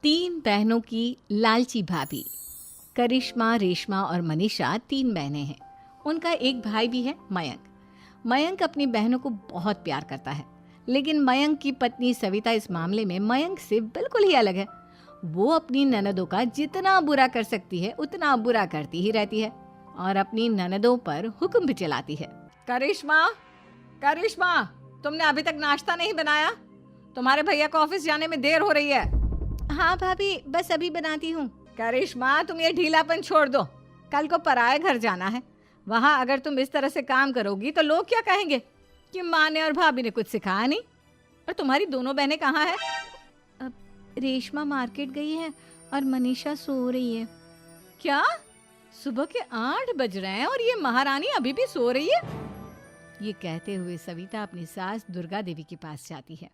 तीन बहनों की लालची भाभी। करिश्मा, रेशमा और मनीषा तीन बहनें हैं। उनका एक भाई भी है, मयंक। मयंक अपनी बहनों को बहुत प्यार करता है, लेकिन मयंक की पत्नी सविता इस मामले में मयंक से बिल्कुल ही अलग है। वो अपनी ननदों का जितना बुरा कर सकती है उतना बुरा करती ही रहती है और अपनी ननदों पर हुक्म भी चलाती है। करिश्मा, करिश्मा, तुमने अभी तक नाश्ता नहीं बनाया? तुम्हारे भैया को ऑफिस जाने में देर हो रही है। हाँ भाभी, बस अभी बनाती हूँ। करिश्मा, तुम ये ढीलापन छोड़ दो। कल को पराए घर जाना है। वहाँ अगर तुम इस तरह से काम करोगी तो लोग क्या कहेंगे कि माँ ने और भाभी ने कुछ सिखाया नहीं। और तुम्हारी दोनों बहनें कहाँ हैं? अब रेशमा मार्केट गई है और मनीषा सो रही है। क्या? सुबह के 8 बज रहे हैं और ये महारानी अभी भी सो रही है? ये कहते हुए सविता अपनी सास दुर्गा देवी के पास जाती है।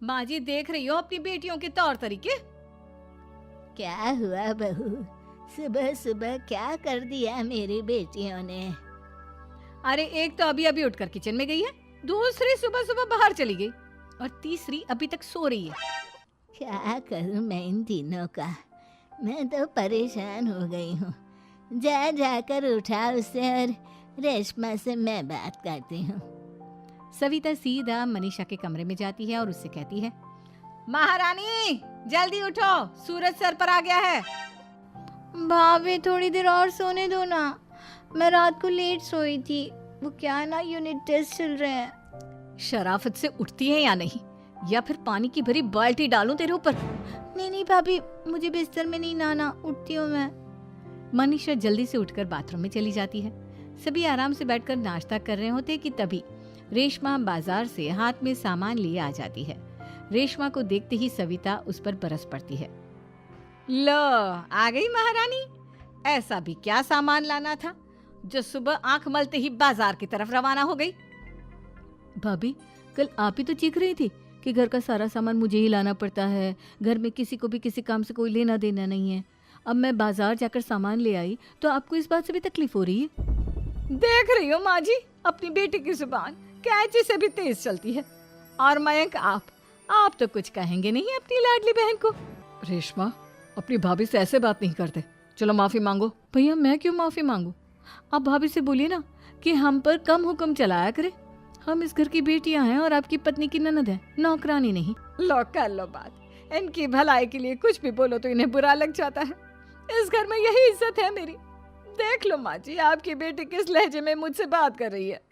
माँ जी, देख रही हो अपनी बेटियों के तौर तरीके? क्या हुआ बहू, सुबह सुबह क्या कर दिया मेरी बेटियों ने? अरे, एक तो अभी अभी उठकर किचन में गई है, दूसरी सुबह सुबह बाहर चली गई और तीसरी अभी तक सो रही है। क्या करूं मैं इन तीनों का? मैं तो परेशान हो गई हूँ। जा जाकर उठा उसे और रेशमा से मैं बात करती हूँ। सविता सीधा मनीषा के कमरे में जाती है और उससे कहती है, महारानी जल्दी उठो, सूरज सर पर आ गया है। भाभी, थोड़ी देर और सोने दो ना। मैं रात को लेट सोई थी। वो क्या ना, यूनिट टेस्ट चल रहे हैं। शराफत से उठती है या नहीं, या फिर पानी की भरी बाल्टी डालूं तेरे ऊपर? नहीं नहीं भाभी, मुझे बिस्तर में नहीं नहाना, उठती हूँ मैं। मनीषा जल्दी से उठकर बाथरूम में चली जाती है। सभी आराम से बैठकर नाश्ता कर रहे होते कि तभी रेशमा बाजार से हाथ में सामान लिए आ जाती है। रेशमा को देखते ही सविता उस पर बरस पड़ती है। लो, आ गई महारानी। ऐसा भी क्या सामान लाना था जो सुबह आंख मलते ही बाजार की तरफ रवाना हो गई? भाभी, कल आप ही तो चीख रही थी कि घर का सारा सामान मुझे ही लाना पड़ता है, घर में किसी को भी किसी काम से कोई लेना देना नहीं है। अब मैं बाजार जाकर सामान ले आई तो आपको इस बात से भी तकलीफ हो रही है? देख रही हो माँ जी, अपनी बेटी की जुबान कैंची से भी तेज चलती है। और मयंक, आप तो कुछ कहेंगे नहीं अपनी लाडली बहन को। रेशमा, अपनी भाभी से ऐसे बात नहीं करते। चलो माफी मांगो। भैया, मैं क्यों माफी मांगू? आप भाभी से बोलिए ना कि हम पर कम हुक्म चलाया करे। हम इस घर की बेटियां हैं और आपकी पत्नी की ननद है, नौकरानी नहीं। लो, कर लो बात। इनकी भलाई के लिए कुछ भी बोलो तो इन्हें बुरा लग जाता है। इस घर में यही इज्जत है मेरी। देख लो माँ जी, आपकी बेटी किस लहजे में मुझसे बात कर रही है।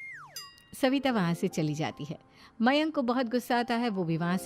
सविता वहां से चली जाती है। मयंक को बहुत गुस्सा आता है, वो भी वहां से